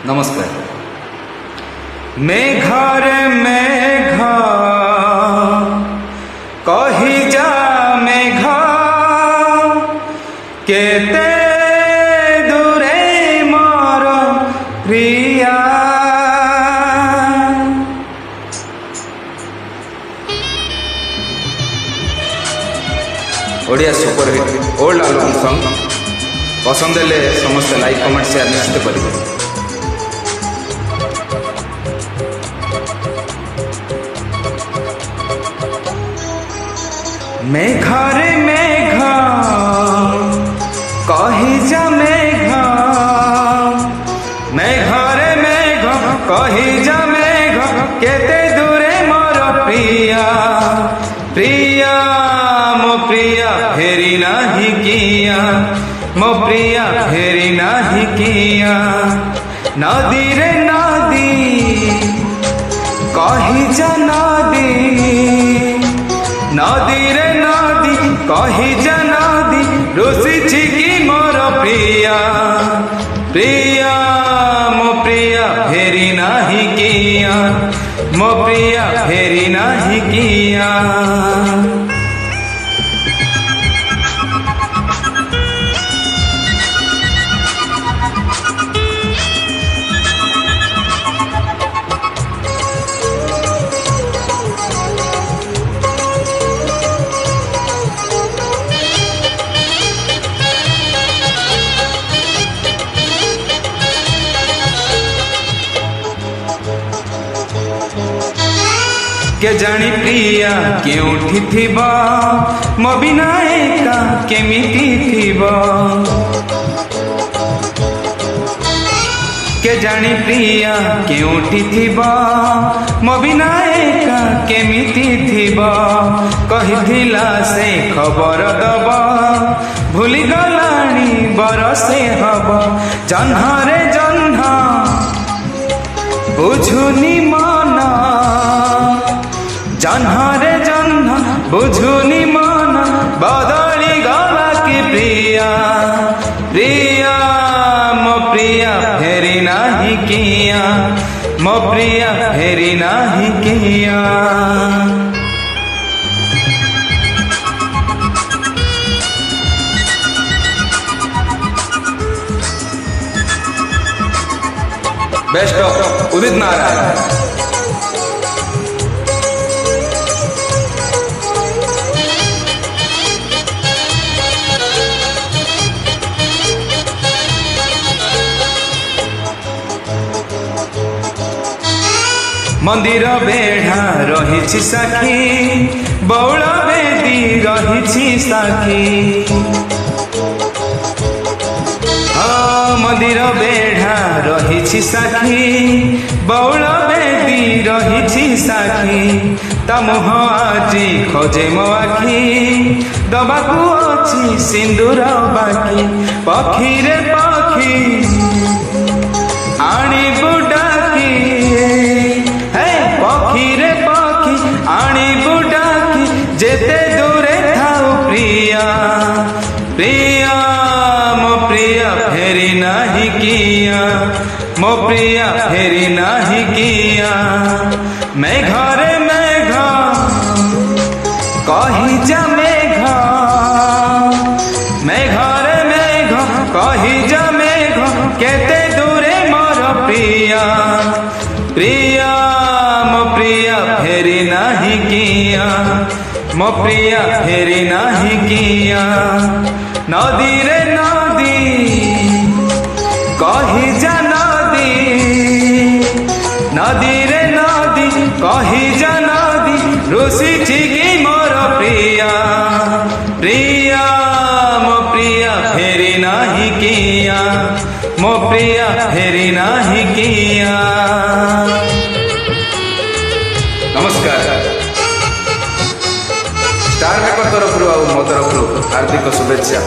नमस्कार। मेघरे मेघ कही जा मेघ केते दूरे मोर प्रिया। Odia superhit old album song पसंद हेले समस्त लाइक कमेंट शेयर निश्चित करेंगे। मेघरे मेघ कही जा मेघ मेघरे मेघ कही जा मेघ केते दूरे मोर प्रिया। प्रिया मो प्रिया फेरी नाही किया, मो प्रिया फेरी नाही किया। नदी रे नदी कही जा नदी, नदी रे नदी कही जा नदी रुषि छिकी मोर प्रिया। प्रिया मो प्रिया फेरी नाही किया, मो प्रिया फेरी नाही किया। के जानी प्रिया केउठी थिबा मो बिना एका केमिति थिबा। के जानी प्रिया केउठी थिबा मो बिना एका केमिति थिबा। कहिथिला से खबर दबा भूली गलानी बरसे हबा। जन्हा रे जन्हा बुझुनी मना, जन्हा रे जन्हा बुझुनी मन बदली गला की प्रिया। प्रिया मो प्रिया फेरी नाही किया, मो प्रिया फेरी नाही किया। Best of Udit Narayan. मंदिर बेढ़ा रही साखी बौल बेदी रही साखी। मंदिर बेढ़ा रही साखी बौल बेदी रही साखी। ता मुह आजी खोजे मो आखी दबाकू अच्छी सिंदूर बाकी। पक्षी रे पक्षी आनी बुडाकी, पक्षी रे पक्षी आनी बुडाकी जेते दूरे थाउ प्रिया। प्रिया मो प्रिया फेरी नाही किया, मो प्रिया फेरी नाही किया। मेघरे मेघ कही जा मेघ, मेघरे मेघ कही जा मेघ केते दूरे मोर प्रिया। प्रिया मो प्रिया फेरी नाही किया, मो प्रिया फेरी नाही किया। नदी रे नदी कही जा नदी, नदी रे नदी कही जा नदी रुषि छिकी मोर प्रिया। प्रिया मो प्रिया फेरी नाही किया, मो प्रिया फेरी नाही किया। नमस्कार। स्टार मेकर तरफ मो तरफ हार्दिक शुभेच्छा।